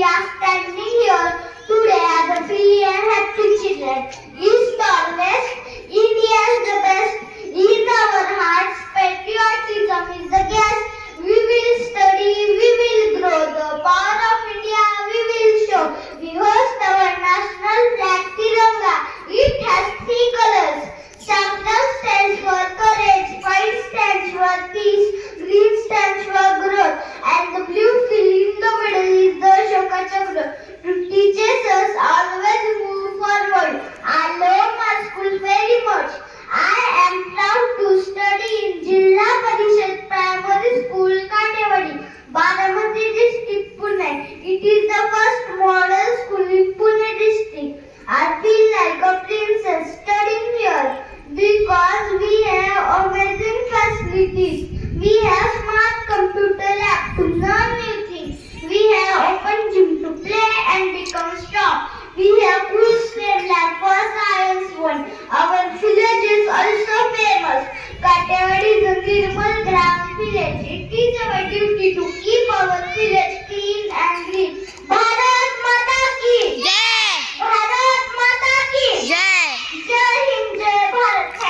we are standing here today as a free and happy children. East or West, India is the best. In our hearts, patriotism is the guest. We will study, we will grow. The power of India we will show. We host our national flag Tiranga. It has three colors. Samdam stands for courage, white stands for peace, green stands for growth, and the blue fill in the middle is the Ashoka Chakra. To teach us always move forward. I love my school very much. I am proud to study in Jilla Parishad Primary School, Katewadi, Baramati district, Pune. It is the first model school in Pune district. I feel like a princess studying here because we have amazing facilities. We have smart computer lab to learn new things. We have open gym to play and become strong. We have cool state lab for science one. Our village is also famous. Katewadi is a Nirmal Gram village. It is our duty to keep our village